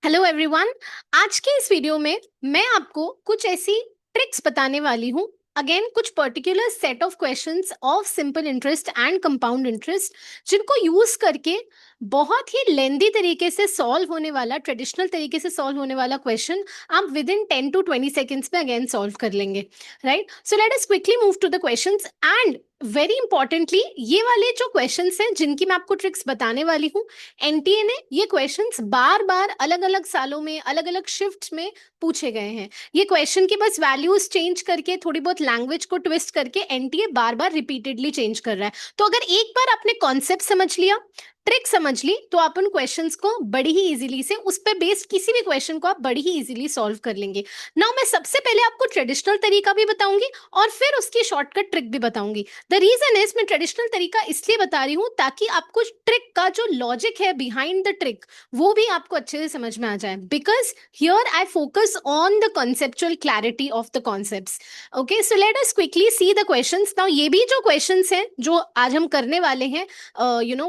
Hello everyone. आज के इस वीडियो में मैं आपको कुछ ऐसी ट्रिक्स बताने वाली हूँ। अगेन कुछ particular set of questions of simple interest and compound interest, जिनको यूज करके बहुत ही लेंदी तरीके से सॉल्व होने वाला, ट्रेडिशनल तरीके से सॉल्व होने वाला क्वेश्चन आप विद इन 10 to 20 सेकेंड्स में अगेन सॉल्व कर लेंगे। Right, so let us quickly move to the questions. And very importantly, ये वाले जो क्वेश्चंस हैं जिनकी मैं आपको ट्रिक्स बताने वाली हूँ, एनटीए ने ये क्वेश्चंस बार बार अलग अलग सालों में अलग अलग शिफ्ट्स में पूछे गए हैं। ये क्वेश्चन की बस वैल्यूज चेंज करके, थोड़ी बहुत लैंग्वेज को ट्विस्ट करके एनटीए बार बार रिपीटेडली चेंज कर रहा है। तो अगर एक बार आपने कॉन्सेप्ट समझ लिया, ट्रिक समझ ली, तो आप उन क्वेश्चंस को बड़ी ही इजीली से, उस पर बेस्ड किसी भी क्वेश्चन को आप बड़ी ही इजीली सॉल्व कर लेंगे। नाउ मैं सबसे पहले आपको ट्रेडिशनल तरीका भी बताऊंगी और फिर उसकी शॉर्टकट ट्रिक भी बताऊंगी। द रीजन इज, मैं ट्रेडिशनल तरीका इसलिए बता रही हूं ताकि आपको ट्रिक का जो लॉजिक है बिहाइंड द ट्रिक, वो भी आपको अच्छे से समझ में आ जाए। Because here I focus on the conceptual clarity of the concepts. Okay, so let us quickly see the questions. Now ये भी जो क्वेश्चंस हैं जो आज हम करने वाले हैं,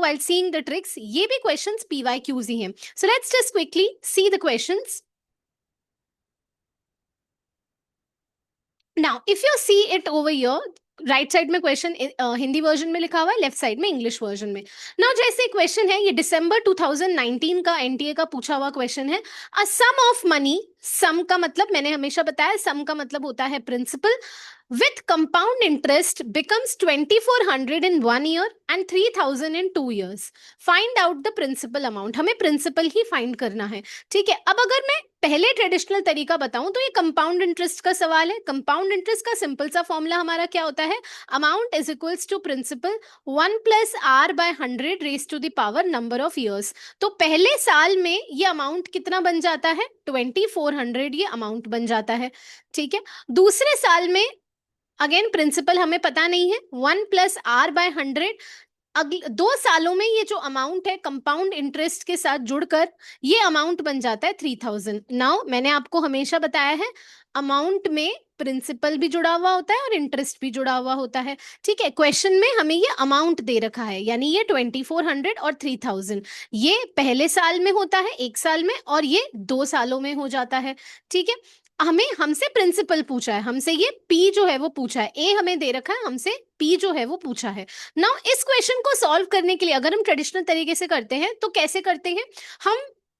while seeing the tricks, ये भी क्वेश्चंस PYQs ही हैं। So let's just quickly see the questions. Now if you see it over here, right side में क्वेश्चन हिंदी वर्जन में लिखा हुआ है, लेफ्ट साइड में इंग्लिश वर्जन में। नाउ जैसे क्वेश्चन है, ये दिसंबर 2019 का एनटीए का पूछा हुआ क्वेश्चन है। अ सम ऑफ मनी, सम का मतलब मैंने हमेशा बताया, सम का मतलब होता है principal, with compound interest becomes 2400 in 1 year and 3000 in 2 years. Find out the principal amount. हमें प्रिंसिपल ही फाइंड करना है। ठीक है, अब अगर मैं पहले ट्रेडिशनल तरीका बताऊं तो ये कंपाउंड इंटरेस्ट का सवाल है। कंपाउंड इंटरेस्ट का सिंपल सा फॉर्मूला हमारा क्या होता है? Amount is equals to principal 1 + r/100 raise to the power number of years. तो पहले साल में ये अमाउंट कितना बन जाता है? 2400 ये अमाउंट बन जाता है। ठीक है, दूसरे साल में अगेन प्रिंसिपल हमें पता नहीं है, 1 + r/100। अगले 2 सालों में ये जो अमाउंट है कंपाउंड इंटरेस्ट के साथ जुड़कर ये अमाउंट बन जाता है 3000। नाउ मैंने आपको हमेशा बताया है, अमाउंट में प्रिंसिपल भी जुड़ा हुआ होता है और इंटरेस्ट भी जुड़ा हुआ होता है। ठीक है, क्वेश्चन में हमें ये अमाउंट दे रखा है, यानी ये 2400 और 3000, ये पहले साल में होता है, 1 साल में, और ये 2 सालों में हो जाता है। ठीक है, हमें हमसे प्रिंसिपल पूछा है, हमसे ये पी जो है वो पूछा है, ए हमें दे रखा है, हमसे पी जो है वो पूछा है। नाउ इस क्वेश्चन को सॉल्व करने के लिए अगर हम ट्रेडिशनल तरीके से करते हैं तो कैसे करते हैं? हम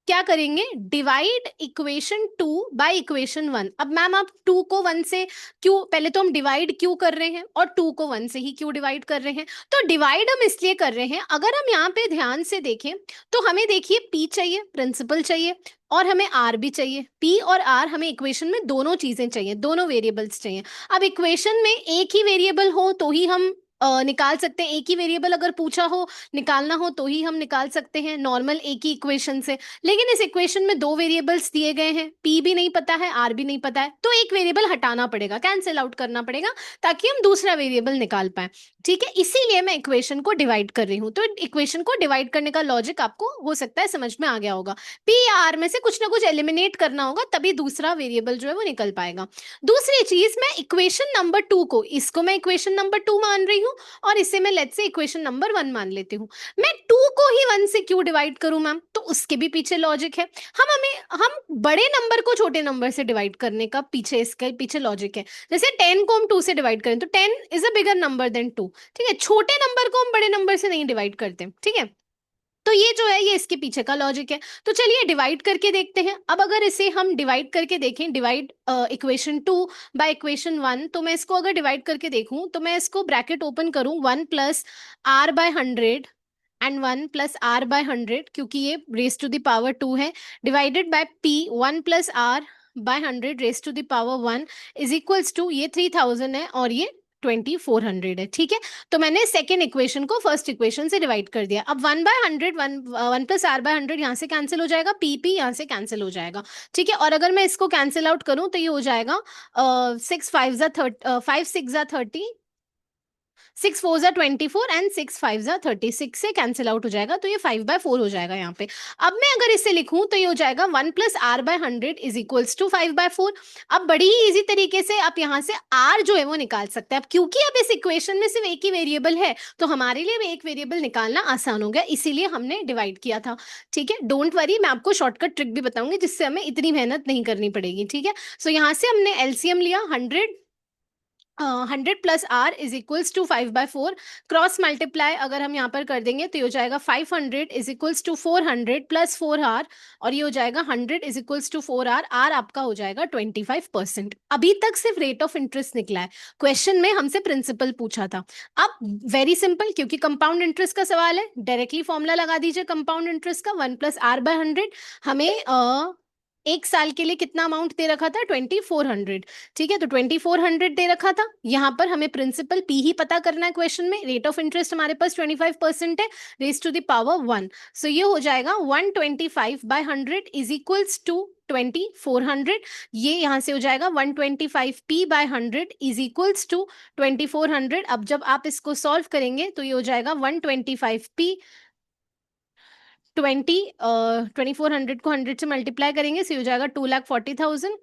क्या करेंगे? Divide equation 2 by equation 1। अब मैम आप 2 को 1 से क्यों, पहले तो हम डिवाइड क्यों कर रहे हैं और 2 को 1 से ही क्यों डिवाइड कर रहे हैं? तो डिवाइड हम इसलिए कर रहे हैं, अगर हम यहाँ पे ध्यान से देखें तो हमें देखिए पी चाहिए, प्रिंसिपल चाहिए, और हमें आर भी चाहिए। पी और आर हमें इक्वेशन में दोनों चीजें चाहिए, दोनों वेरिएबल्स चाहिए। अब इक्वेशन में एक ही वेरिएबल हो तो ही हम निकाल सकते हैं, एक ही वेरिएबल अगर पूछा हो, निकालना हो तो ही हम निकाल सकते हैं नॉर्मल एक ही इक्वेशन से। लेकिन इस इक्वेशन में 2 वेरिएबल्स दिए गए हैं, पी भी नहीं पता है, आर भी नहीं पता है, तो एक वेरिएबल हटाना पड़ेगा, कैंसिल आउट करना पड़ेगा, ताकि हम दूसरा वेरिएबल निकाल पाए। ठीक है, इसीलिए मैं इक्वेशन को डिवाइड कर रही हूँ। तो इक्वेशन को डिवाइड करने का लॉजिक आपको हो सकता है समझ में आ गया होगा। पी या आर में से कुछ ना कुछ एलिमिनेट करना होगा, तभी दूसरा वेरिएबल जो है वो निकल पाएगा। दूसरी चीज, मैं इक्वेशन नंबर 2 को, इसको मैं इक्वेशन नंबर 2 मान रही हूँ और इसे मैं लेट्स से इक्वेशन नंबर 1 मान लेती हूँ। मैं 2 को ही 1 से क्यों डिवाइड करूं मैम? तो उसके भी पीछे लॉजिक है। हम बड़े नंबर को छोटे नंबर से डिवाइड करने का पीछे, इसके पीछे लॉजिक है। जैसे 10 को हम 2 से डिवाइड करें तो 10 is a bigger number than 2। ठीक है, छोटे नंबर को हम बड़े नंबर से नहीं डिवाइड करते। ठीक है, तो ये जो है ये इसके पीछे का लॉजिक है। तो चलिए डिवाइड करके देखते हैं। अब अगर इसे हम डिवाइड करके देखें, डिवाइड इक्वेशन 2 बाय इक्वेशन 1, तो मैं इसको अगर डिवाइड करके देखूं तो मैं इसको ब्रैकेट ओपन करूं, 1 + r/100 एंड 1 + r/100, क्योंकि ये रेस टू द पावर 2 है, divided by p 1 + r/100 raise to the power 1 is equals to, ये 3000 है और ये 2400 है। ठीक है, तो मैंने सेकेंड इक्वेशन को फर्स्ट इक्वेशन से डिवाइड कर दिया। अब 1/100, 1 + r/100 यहाँ से कैंसिल हो जाएगा, पी यहाँ से कैंसिल हो जाएगा। ठीक है, और अगर मैं इसको कैंसिल आउट करूं तो ये हो जाएगा 6 5 ज़ा 30, 5 6 ज़ा 30, 6 4 जा 24 एंड 6 5 जा 36 से कैंसिल आउट हो जाएगा, तो ये 5/4 हो जाएगा यहाँ पे। अब मैं अगर इसे लिखूं तो ये हो जाएगा 1 plus R by 100 is equals to 5/4। अब बड़ी ही इजी तरीके से आप यहाँ से आर जो है वो निकाल सकते हैं। अब क्योंकि अब इस इक्वेशन में सिर्फ एक ही वेरिएबल है, तो हमारे लिए भी एक वेरिएबल निकालना आसान हो गया, इसीलिए हमने डिवाइड किया था। ठीक है, डोंट वरी, मैं आपको शॉर्टकट ट्रिक भी बताऊंगी जिससे हमें इतनी मेहनत नहीं करनी पड़ेगी। ठीक है, सो यहाँ से हमने एलसीएम लिया 100 plus R is equals to 5/4। Cross multiply अगर हम यहाँ पर कर देंगे तो ये हो जाएगा 500 is equals to 400 plus 4 R, और ये हो जाएगा 100 is equals to 4 R. R आपका हो जाएगा 25%। अभी तक सिर्फ रेट ऑफ इंटरेस्ट निकला है, क्वेश्चन में हमसे प्रिंसिपल पूछा था। अब वेरी सिंपल, क्योंकि कंपाउंड इंटरेस्ट का सवाल है, डायरेक्टली फॉर्मूला लगा दीजिए कंपाउंड इंटरेस्ट का, 1 प्लस आर बाय 100। हमें एक साल के लिए कितना अमाउंट दे रखा था, 2400। ठीक है, तो 2400 दे रखा था। यहाँ पर हमें प्रिंसिपल पी ही पता करना है क्वेश्चन में। रेट ऑफ इंटरेस्ट हमारे पास 25% है, रेज टू द पावर 1। सो ये हो जाएगा 125/100 इज इक्वल्स टू 2400। ये यहाँ से हो जाएगा 125p/100 इज इक्वल्स टू 2400। अब जब आप इसको सॉल्व करेंगे तो ये हो जाएगा 125p 2400 को 100 से मल्टीप्लाई करेंगे, so ये हो जाएगा 2,40,000।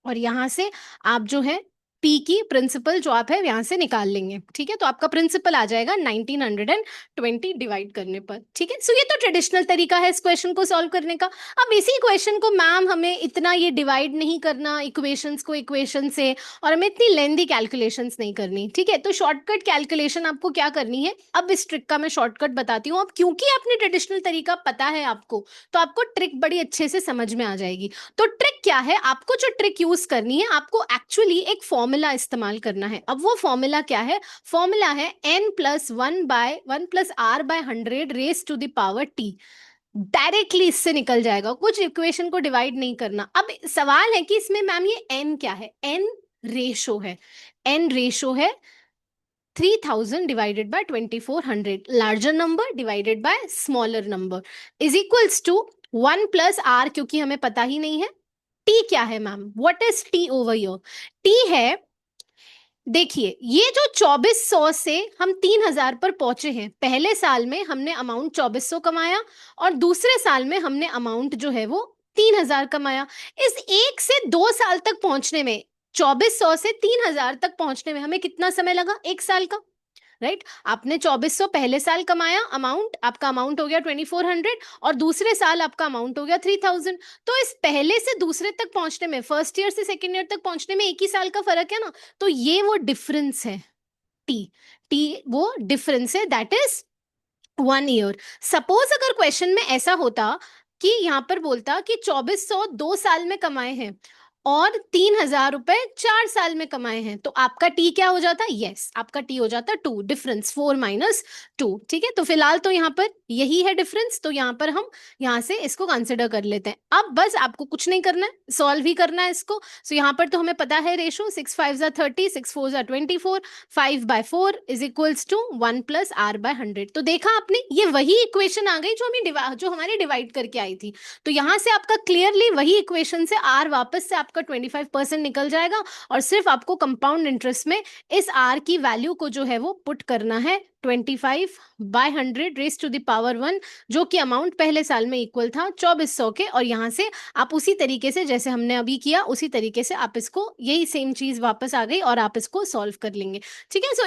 और यहाँ से आप जो है पी की प्रिंसिपल जो आप है यहाँ से निकाल लेंगे। ठीक है, तो आपका प्रिंसिपल आ जाएगा 1920 डिवाइड करने पर। ठीक है, सो ये तो ट्रेडिशनल तरीका है इस क्वेश्चन को सॉल्व करने का। अब इसी क्वेश्चन को मैम हमें इतना ये डिवाइड नहीं करना इक्वेशंस को इक्वेशन से, और हमें इतनी लेंदी कैलकुलेशंस नहीं करनी। ठीक है, तो शॉर्टकट कैलकुलेशन आपको क्या करनी है, अब इस ट्रिक का मैं शॉर्टकट बताती हूँ। अब क्योंकि आपने ट्रेडिशनल तरीका पता है आपको, तो आपको ट्रिक बड़ी अच्छे से समझ में आ जाएगी। तो ट्रिक क्या है, आपको जो ट्रिक यूज करनी है, आपको एक्चुअली एक फॉर्मूला इस्तेमाल करना है। अब वो फॉर्मूला क्या है, फॉर्मूला है n plus 1 plus R by 100 raise to the power t। Directly इससे निकल जाएगा, कुछ इक्वेशन को डिवाइड नहीं करना। अब सवाल है कि इसमें मैम ये n क्या है, n रेशो है। n रेशो है 3000 divided by 2400, larger number divided by smaller number, is equals to 1 plus R, क्योंकि हमें पता ही नहीं है। टी क्या है ma'am, what is T over here, T है, देखिए ये जो 2400 से हम 3000 पर पहुंचे हैं, पहले साल में हमने अमाउंट 2400 कमाया और दूसरे साल में हमने अमाउंट जो है वो 3000 कमाया। इस 1 से 2 साल तक पहुंचने में, 2400 से 3000 तक पहुंचने में हमें कितना समय लगा, 1 साल का। राइट, आपने 2400 पहले साल कमाया, अमाउंट आपका अमाउंट हो गया 2400, और दूसरे साल आपका अमाउंट हो गया 3000। तो इस पहले से दूसरे तक पहुंचने में, फर्स्ट ईयर से सेकेंड ईयर तक पहुंचने में 1 ही साल का फर्क है ना, तो ये वो डिफरेंस है। टी टी वो डिफरेंस है, दैट इज 1 ईयर। सपोज अगर क्वेश्चन में ऐसा होता कि यहां पर बोलता कि 2400 2 साल में कमाए हैं और 3000 रुपए 4 साल में कमाए हैं, तो आपका टी क्या हो जाता, यस आपका टी हो जाता 2, डिफरेंस 4 - 2। ठीक है, तो फिलहाल तो यहाँ पर यही है डिफरेंस, तो यहाँ पर हम यहाँ से इसको कंसिडर कर लेते हैं। अब बस आपको कुछ नहीं करना है, सॉल्व ही करना है इसको। सो यहाँ पर तो हमें पता है रेशो, 6 5 जा 30, 6 4 जा 24, 5/4 is equals to 1 plus R by 100। तो देखा आपने, ये वही इक्वेशन आ गई जो हमारी डिवाइड करके आई थी। तो यहाँ से आपका क्लियरली वही इक्वेशन से आर वापस से आपका 25% निकल जाएगा, और सिर्फ आपको कंपाउंड इंटरेस्ट में इस आर की वैल्यू को जो है वो पुट करना है 25/100 रेस टू द पावर 1, जो कि अमाउंट पहले साल में इक्वल था 2400 के। और यहाँ से आप उसी तरीके से जैसे हमने अभी किया, उसी तरीके से आप इसको, यही सेम चीज वापस आ गई और आप इसको सॉल्व कर लेंगे। ठीक है, सो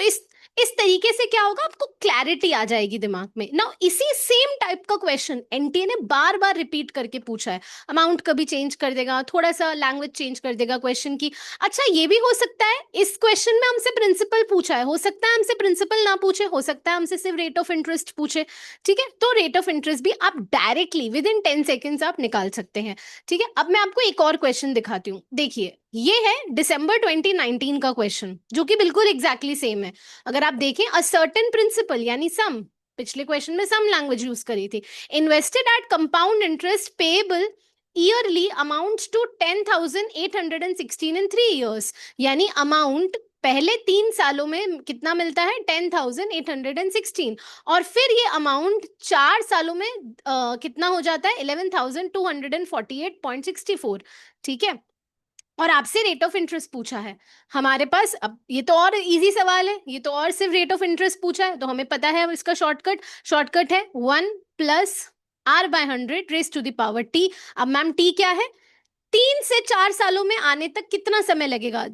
इस तरीके से क्या होगा, आपको क्लैरिटी आ जाएगी दिमाग में ना। इसी सेम टाइप का क्वेश्चन एनटीए ने बार बार रिपीट करके पूछा है। अमाउंट कभी चेंज कर देगा, थोड़ा सा लैंग्वेज चेंज कर देगा क्वेश्चन की। अच्छा ये भी हो सकता है इस क्वेश्चन में हमसे प्रिंसिपल पूछा है, हो सकता है हमसे प्रिंसिपल ना पूछे, हो सकता है हमसे सिर्फ रेट ऑफ इंटरेस्ट पूछे। ठीक है, तो रेट ऑफ इंटरेस्ट भी आप डायरेक्टली विद इन 10 सेकेंड्स आप निकाल सकते हैं। ठीक है, अब मैं आपको एक और क्वेश्चन दिखाती हूँ। देखिए ये है दिसंबर 2019 का क्वेश्चन, जो कि बिल्कुल एग्जैक्टली सेम है। अगर आप देखें, अ सर्टेन प्रिंसिपल यानी सम, पिछले क्वेश्चन में सम लैंग्वेज यूज करी थी, invested at compound interest payable yearly amounts to 10,816 in 3 years। यानी अमाउंट पहले 3 सालों में कितना मिलता है, 10,816, और फिर ये अमाउंट 4 सालों में कितना हो जाता है, 11,248.64। ठीक है, और आपसे रेट ऑफ इंटरेस्ट पूछा है हमारे पास। अब ये तो और इजी सवाल है, ये तो और सिर्फ रेट ऑफ इंटरेस्ट पूछा है, तो हमें पता है अब इसका शॉर्टकट है 1 + r/100 raise to the power T. अब मैम टी क्या है? 3 से 4 सालों में आने तक कितना समय लगेगा?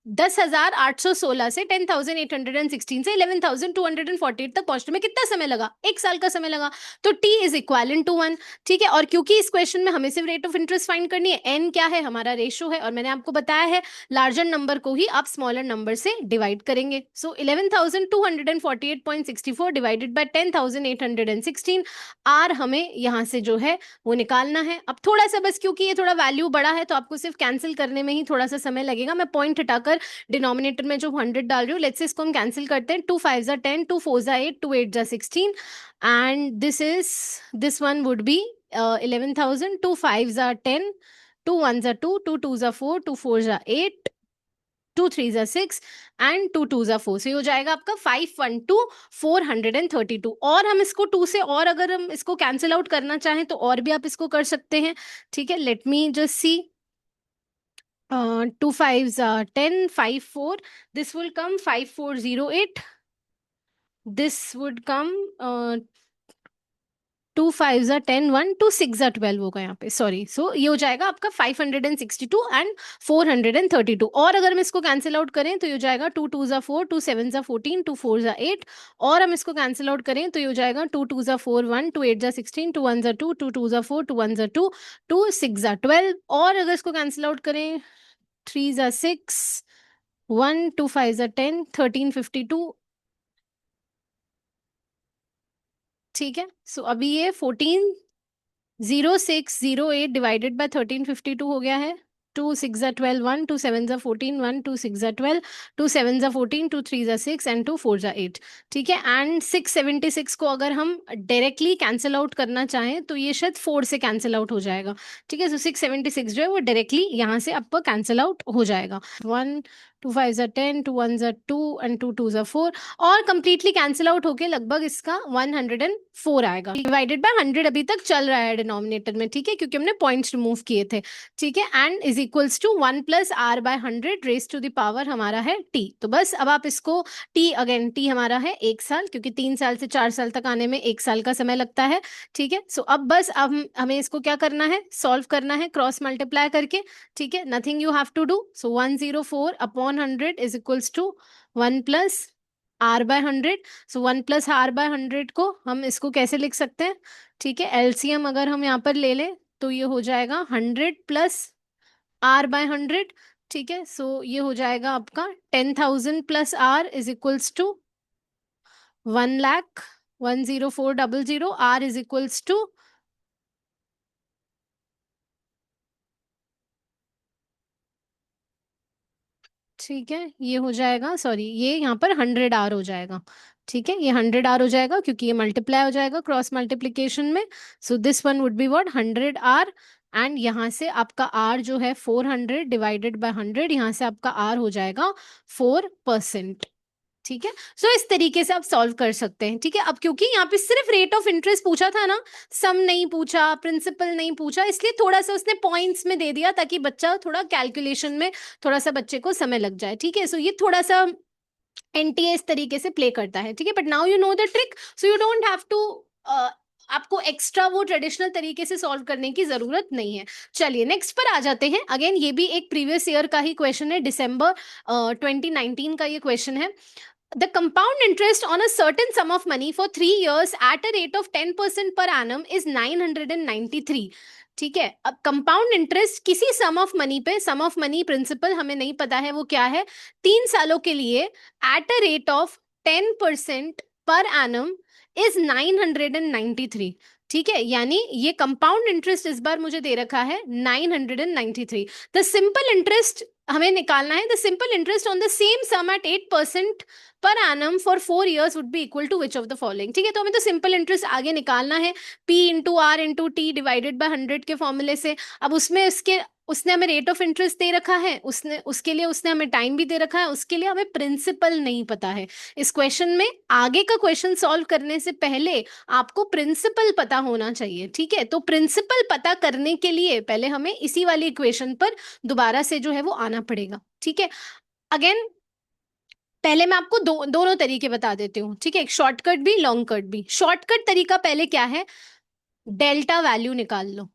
10,816 से 10,816 से 11,248 तक पहुंचने में कितना समय लगा? 1 साल का समय लगा। तो t इज इक्वल टू 1। ठीक है, और क्योंकि इस क्वेश्चन में हमें सिर्फ रेट ऑफ इंटरेस्ट फाइंड करनी है, n क्या है? हमारा रेशो है, और मैंने आपको बताया है लार्जर नंबर को ही आप स्मॉलर नंबर से डिवाइड करेंगे। सो 11,248.64 डिवाइडेड बाय 10,816 r हमें यहाँ से जो है वो निकालना है। अब थोड़ा सा बस, क्योंकि ये थोड़ा वैल्यू बड़ा है तो आपको सिर्फ कैंसिल करने में ही थोड़ा सा समय लगेगा। मैं पॉइंट हटाकर डिनोमिनेटर में जो 100 डाल रही हूँ, लेट्स से इसको हम कैंसिल करते हैं। 2 5 जा 10, 2 4 जा 8, 2 8 जा 16 and this one would be 11,000। 2 5 जा 10, 2 1 जा 2, 2 2 जा 4, 2 4 जा 8, 2 3 जा 6 एंड 2 2 जा 4। सो ये हो जाएगा आपका 512,432। और हम इसको 2 से, और अगर हम इसको कैंसिल आउट करना चाहें तो और भी आप इसको कर सकते हैं। ठीक है, लेट मी जस्ट सी। 2 5 जा 10, 5 4, this will come 5408, this would come 2 5 जा 10 1, 2 6 जा 12 होगा यहाँ पे, सॉरी। सो ये हो जाएगा आपका 562 एंड 432। और अगर हम इसको कैंसिल आउट करें तो ये हो जाएगा 2 2 जा 4, 2 7 जा 14, 2 4 जा 8। और हम इसको कैंसिल आउट करें तो ये हो जाएगा 2 2 जा 4 1, 2 8 जा 16, 2 1 जा 2, 2 2 जा 4, 2 1 जा 2, 2 6 जा 12। और अगर इसको कैंसिल आउट करें 3 जा 6, 1 2 5 जा 10, 1352। ठीक है, सो अभी ये 140608 डिवाइडेड बाय 1352 हो गया है। 2 6 जा 12 1, 2 7 जा 14 1, 2 6 जा 12, 2 7 जा 14, 2 3 जा 6 एंड 2 4 जा 8। ठीक है, एंड 676 को अगर हम डायरेक्टली कैंसिल आउट करना चाहें तो ये शायद 4 से कैंसिल आउट हो जाएगा। ठीक है, सो 676 जो है वो डायरेक्टली यहाँ से आपका कैंसिल आउट हो जाएगा। 1 2 5 जा 10, 2 1 जा 2 एंड 2 2 जा 4, और कंप्लीटली कैंसिल आउट होके लगभग इसका 104 आएगा। डिवाइडेड बाय 100 अभी तक चल रहा है डिनोमिनेटर में। ठीक है, क्योंकि हमने पॉइंट्स रिमूव किए थे। ठीक है, and is equals to 1 + r/100 raise to the power हमारा है t। तो बस अब आप इसको t, अगेन t हमारा है 1 साल, क्योंकि 3 साल से 4 साल तक आने में 1 साल का समय लगता है। ठीक है, सो अब बस अब हमें इसको क्या करना है? सॉल्व करना है क्रॉस मल्टीप्लाई करके। ठीक है, nothing you have to do. So 104 upon 100 is equals to 1 + r/100। So 1 + r/100 को हम इसको कैसे लिख सकते हैं? ठीक है, एलसीएम अगर हम यहाँ पर ले लें तो ये हो जाएगा 100 + r/100। ठीक है, सो ये हो जाएगा आपका 10,000 + r is equals to 1,01,04,00। r is equals to, ठीक है, ये हो जाएगा, सॉरी, ये यहाँ पर 100 r हो जाएगा। ठीक है, ये 100 r हो जाएगा क्योंकि ये मल्टीप्लाई हो जाएगा क्रॉस मल्टीप्लीकेशन में। So this one would be what 100 r, and यहाँ से आपका r जो है 400 डिवाइडेड बाय 100, यहाँ से आपका r हो जाएगा 4%। ठीक है, सो इस तरीके से आप सॉल्व कर सकते हैं। ठीक है, अब क्योंकि यहाँ पे सिर्फ रेट ऑफ इंटरेस्ट पूछा था ना, सम नहीं पूछा, प्रिंसिपल नहीं पूछा, इसलिए थोड़ा सा उसने पॉइंट्स में दे दिया ताकि बच्चा थोड़ा कैलकुलेशन में थोड़ा सा बच्चे को समय लग जाए। ठीक है, सो ये थोड़ा सा एनटीए इस तरीके से प्ले करता है। ठीक है, but now you know the trick, so you don't have to, आपको एक्स्ट्रा वो ट्रेडिशनल तरीके से सॉल्व करने की जरूरत नहीं है। चलिए नेक्स्ट पर आ जाते हैं। अगेन ये भी एक प्रीवियस ईयर का ही क्वेश्चन है, दिसंबर 2019 का ये क्वेश्चन है। The compound interest on a certain sum of money for 3 years at a rate of 10% per annum is 993। ठीक है, अब कंपाउंड इंटरेस्ट किसी सम ऑफ मनी पे, सम ऑफ मनी प्रिंसिपल हमें नहीं पता है वो क्या है, 3 सालों के लिए at a rate of 10% per annum is 993। ठीक है, यानी ये कंपाउंड इंटरेस्ट इस बार मुझे दे रखा है 993। द सिंपल इंटरेस्ट हमें निकालना है the simple interest on the same sum at 8% per annum for 4 years would be equal to which of the following. ठीक है, तो हमें तो सिंपल इंटरेस्ट आगे निकालना है, P into R into T divided by 100 के फॉर्मूले से। अब उसमें उसके उसने हमें रेट ऑफ इंटरेस्ट दे रखा है, उसने उसके लिए उसने हमें टाइम भी दे रखा है, उसके लिए हमें प्रिंसिपल नहीं पता है। इस क्वेश्चन में आगे का क्वेश्चन सॉल्व करने से पहले आपको प्रिंसिपल पता होना चाहिए। ठीक है, तो प्रिंसिपल पता करने के लिए पहले हमें इसी वाली इक्वेशन पर दोबारा से जो है वो आना पड़ेगा। ठीक है, अगेन पहले मैं आपको दोनों तरीके बता देती हूँ। ठीक है, एक शॉर्टकट भी लॉन्ग कट भी। शॉर्टकट तरीका पहले क्या है, डेल्टा वैल्यू निकाल लो।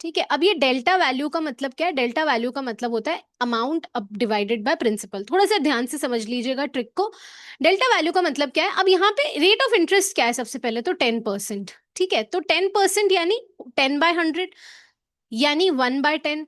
ठीक है, अब ये डेल्टा वैल्यू का मतलब क्या है, डेल्टा वैल्यू का मतलब होता है अमाउंट अब डिवाइडेड बाय प्रिंसिपल। थोड़ा सा ध्यान से समझ लीजिएगा ट्रिक को। डेल्टा वैल्यू का मतलब क्या है, अब यहाँ पे रेट ऑफ इंटरेस्ट क्या है, सबसे पहले तो 10%। ठीक है, तो 10% यानी 10/100 यानी 1/10।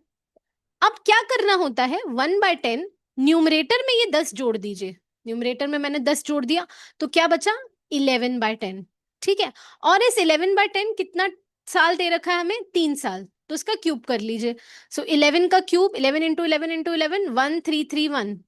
अब क्या करना होता है, 1/10 न्यूमरेटर में ये 10 जोड़ दीजिए। न्यूमरेटर में मैंने 10 जोड़ दिया तो क्या बचा, 11/10। ठीक है, और इस 11/10 कितना साल दे रखा है हमें, 3 साल, तो इसका क्यूब कर लीजिए। सो 11 का क्यूब, 11 इंटू 11 इंटू 11, 1331।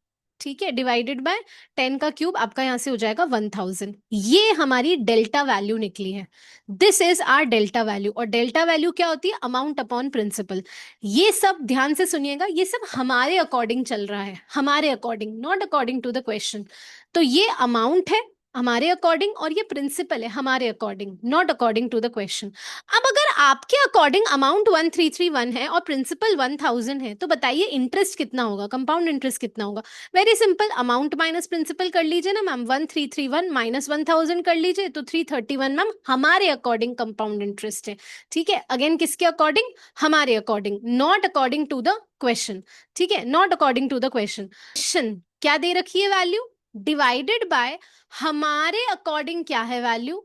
ठीक है, डिवाइडेड बाय 10 का क्यूब आपका यहां से हो जाएगा 1000। ये हमारी डेल्टा वैल्यू निकली है। This is R delta value. और डेल्टा वैल्यू क्या होती है, अमाउंट अपॉन प्रिंसिपल। ये सब ध्यान से सुनिएगा, ये सब हमारे अकॉर्डिंग चल रहा है, हमारे according, not according to the question. तो ये अमाउंट है हमारे अकॉर्डिंग और ये प्रिंसिपल है हमारे according, not according to the question. अब अगर आपके अकॉर्डिंग अमाउंट 1331 है और प्रिंसिपल 1000 है, तो बताइए इंटरेस्ट कितना होगा, कंपाउंड इंटरेस्ट कितना होगा। Very simple, amount minus principal कर लीजिए ना मैम, 1331 माइनस 1000 कर लीजिए तो 331 मैम हमारे अकॉर्डिंग कंपाउंड इंटरेस्ट है। ठीक है, अगेन किसके अकॉर्डिंग, हमारे according, not according to the question. ठीक है, not according to the question. Question क्या दे रखी है वैल्यू, डिवाइडेड बाय हमारे अकॉर्डिंग क्या है वैल्यू,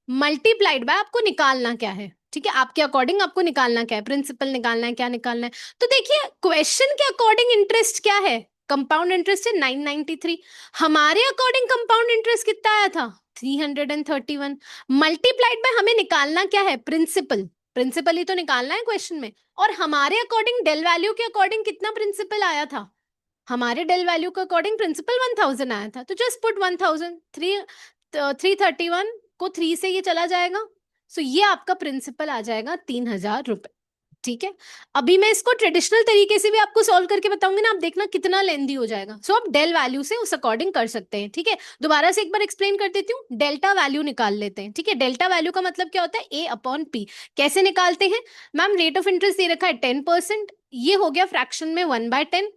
मल्टीप्लाइड बाय आपको निकालना क्या है। ठीक है, आपके अकॉर्डिंग आपको निकालना क्या है, प्रिंसिपल निकालना है, क्या निकालना है। तो देखिए क्वेश्चन के अकॉर्डिंग इंटरेस्ट क्या है, कंपाउंड इंटरेस्ट है 993। हमारे अकॉर्डिंग कंपाउंड इंटरेस्ट कितना आया था, 331। मल्टीप्लाइड बाय हमें निकालना क्या है, प्रिंसिपल। प्रिंसिपल ही तो निकालना है क्वेश्चन में। और हमारे अकॉर्डिंग डेल वैल्यू के अकॉर्डिंग कितना प्रिंसिपल आया था, हमारे डेल वैल्यू के अकॉर्डिंग प्रिंसिपल 1000 आया था। तो जस्ट पुट 1000, 331 को 3 से ये चला जाएगा। सो ये आपका प्रिंसिपल आ जाएगा 3000 रुपए। ठीक है, अभी मैं इसको ट्रेडिशनल तरीके से भी आपको सॉल्व करके बताऊंगी ना, आप देखना कितना लेंदी हो जाएगा। सो आप डेल वैल्यू से उस अकॉर्डिंग कर सकते हैं। ठीक है, दोबारा से एक बार एक्सप्लेन कर देती हूँ, डेल्टा वैल्यू निकाल लेते हैं। ठीक है, डेल्टा वैल्यू का मतलब क्या होता है, ए अपॉन पी। कैसे निकालते हैं मैम, रेट ऑफ इंटरेस्ट दे रखा है 10%, ये हो गया फ्रैक्शन में 1/10।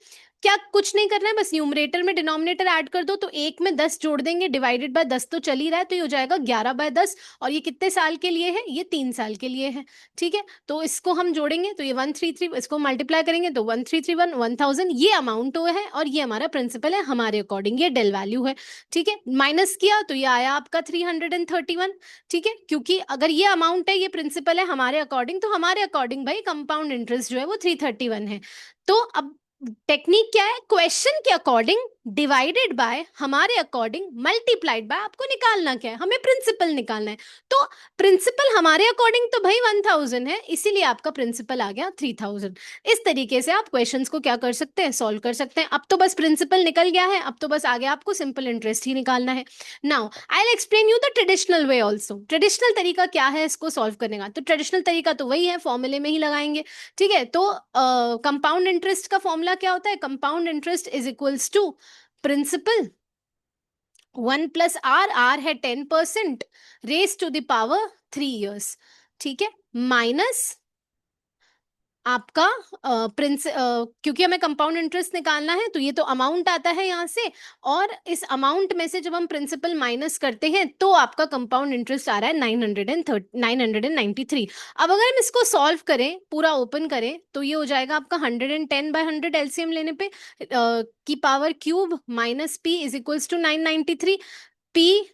क्या कुछ नहीं करना है, बस न्यूमरेटर में डिनोमिनेटर ऐड कर दो, तो एक में 10 जोड़ देंगे, डिवाइडेड बाय 10 तो चल ही रहा है, तो ये हो जाएगा 11/10। और ये कितने साल के लिए है, ये 3 साल के लिए है। ठीक है, तो इसको हम जोड़ेंगे तो ये 133, इसको मल्टीप्लाई करेंगे तो 1331, 1000, ये अमाउंट है और ये हमारा प्रिंसिपल है हमारे अकॉर्डिंग, ये डेल वैल्यू है। ठीक है, माइनस किया तो ये आया आपका 331। ठीक है, क्योंकि अगर ये अमाउंट है, ये प्रिंसिपल है हमारे अकॉर्डिंग, तो हमारे अकॉर्डिंग भाई कंपाउंड इंटरेस्ट जो है वो 331 है। तो अब टेक्निक क्या है, क्वेश्चन के अकॉर्डिंग डिवाइडेड बाय हमारे अकॉर्डिंग मल्टीप्लाइड बाय आपको निकालना क्या है, हमें प्रिंसिपल निकालना है। तो प्रिंसिपल हमारे अकॉर्डिंग तो भाई 1000 है, इसीलिए आपका प्रिंसिपल आ गया 3000। इस तरीके से आप क्वेश्चंस को क्या कर सकते हैं, सॉल्व कर सकते हैं। अब तो बस प्रिंसिपल निकल गया है, अब तो बस आगे आपको सिंपल इंटरेस्ट ही निकालना है। Now I will explain you the traditional way also. Traditional तरीका क्या है इसको सॉल्व करने का, तो ट्रेडिशनल तरीका तो वही है, फॉर्मूले में ही लगाएंगे। ठीक है, तो कंपाउंड इंटरेस्ट का फॉर्मूला क्या होता है, compound interest is equals to principal 1 + R है 10% raise to the power 3 years। ठीक है, माइनस आपका क्योंकि हमें कंपाउंड इंटरेस्ट निकालना है तो ये तो अमाउंट आता है यहाँ से, और इस अमाउंट में से जब हम प्रिंसिपल माइनस करते हैं तो आपका कंपाउंड इंटरेस्ट आ रहा है 993। अब अगर हम इसको सॉल्व करें, पूरा ओपन करें, तो ये हो जाएगा आपका 110/100 एलसीएम लेने पे की power cube minus P is equals to 993। P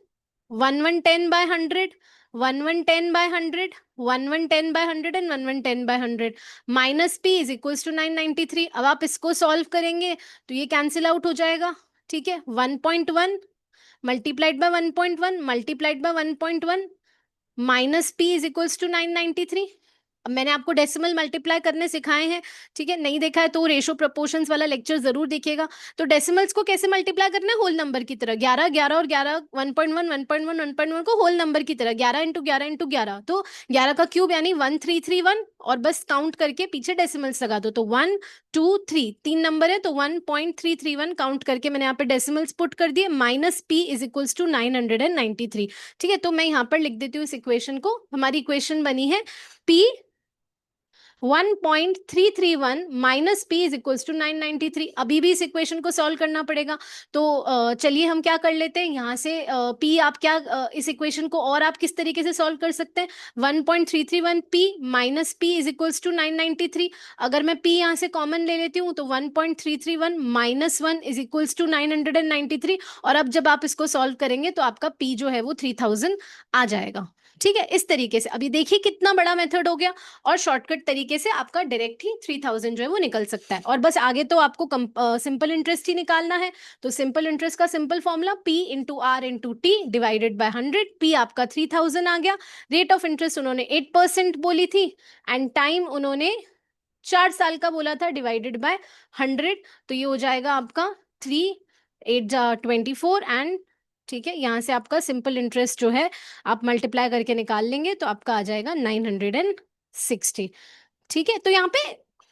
1110/100, 1110/100, 1110/100 and 1110/100 minus P is equals to 993। अब आप इसको सॉल्व करेंगे तो ये कैंसिल आउट हो जाएगा। ठीक है, 1.1 multiplied by 1.1 multiplied by 1.1 minus P is equals to 993। अब मैंने आपको डेसिमल मल्टीप्लाई करने सिखाए हैं, ठीक है, नहीं देखा है तो रेशो प्रोपोर्शंस वाला लेक्चर जरूर देखिएगा। तो डेसिमल्स को कैसे मल्टीप्लाई करना है, होल नंबर की तरह, 11 11 और 11, 1.1 1.1 1.1 को होल नंबर की तरह 11 इंटू 11 इंटू 11, तो 11 का क्यूब यानी 1331, और बस काउंट करके पीछे डेसिमल्स लगा दो, तो 1 2 3 तीन नंबर है, तो 1.331 काउंट करके मैंने यहाँ पे डेसिमल्स पुट कर दिए, minus P is equals to 993। ठीक है, तो मैं यहाँ पर लिख देती हूँ इस इक्वेशन को। हमारी इक्वेशन बनी है P 1.331 minus P is equals to 993। अभी भी इस इक्वेशन को सॉल्व करना पड़ेगा, तो चलिए हम क्या कर लेते हैं यहाँ से, पी आप क्या इस इक्वेशन को और आप किस तरीके से सॉल्व कर सकते हैं, 1.331 P minus P is equals to 993। अगर मैं पी यहाँ से कॉमन ले लेती हूँ तो 1.331 माइनस 1 इज इक्वल्स टू 993, और अब जब आप इसको सॉल्व करेंगे तो आपका पी जो है वो 3000 आ जाएगा। ठीक है, इस तरीके से अभी देखिए कितना बड़ा मेथड हो गया, और शॉर्टकट तरीके से आपका डायरेक्ट ही 3000 जो है वो निकल सकता है। और बस आगे तो आपको सिंपल इंटरेस्ट ही निकालना है, तो सिंपल इंटरेस्ट का simple formula P into R into T divided by 100। P आपका 3000 आ गया, रेट ऑफ इंटरेस्ट उन्होंने 8% बोली थी, एंड टाइम उन्होंने 4 साल का बोला था, डिवाइडेड बाय 100, तो ये हो जाएगा आपका 3 8 जा 24 एंड, ठीक है, यहाँ से आपका सिंपल इंटरेस्ट जो है आप मल्टीप्लाई करके निकाल लेंगे तो आपका आ जाएगा 960। ठीक है, तो यहाँ पे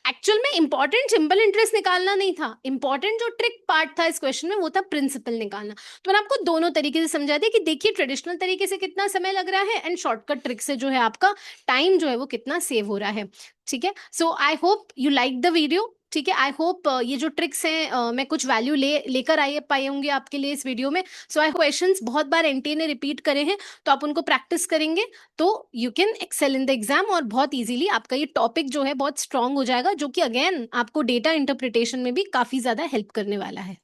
एक्चुअल में इंपॉर्टेंट सिंपल इंटरेस्ट निकालना नहीं था, इंपॉर्टेंट जो ट्रिक पार्ट था इस क्वेश्चन में वो था प्रिंसिपल निकालना। तो मैंने आपको दोनों तरीके से समझा दिया कि देखिए ट्रेडिशनल तरीके से कितना समय लग रहा है, एंड शॉर्टकट ट्रिक से जो है आपका टाइम जो है वो कितना सेव हो रहा है। ठीक है, so I hope you like the video. ठीक है, आई होप ये जो ट्रिक्स हैं मैं कुछ वैल्यू लेकर आई पाए होंगे आपके लिए इस वीडियो में। सो आई क्वेश्चंस बहुत बार एनटीए ने रिपीट करे हैं, तो आप उनको प्रैक्टिस करेंगे तो you can excel in the exam, और बहुत इजीली आपका ये टॉपिक जो है बहुत स्ट्रांग हो जाएगा, जो कि अगेन आपको डेटा इंटरप्रिटेशन में भी काफी ज्यादा हेल्प करने वाला है।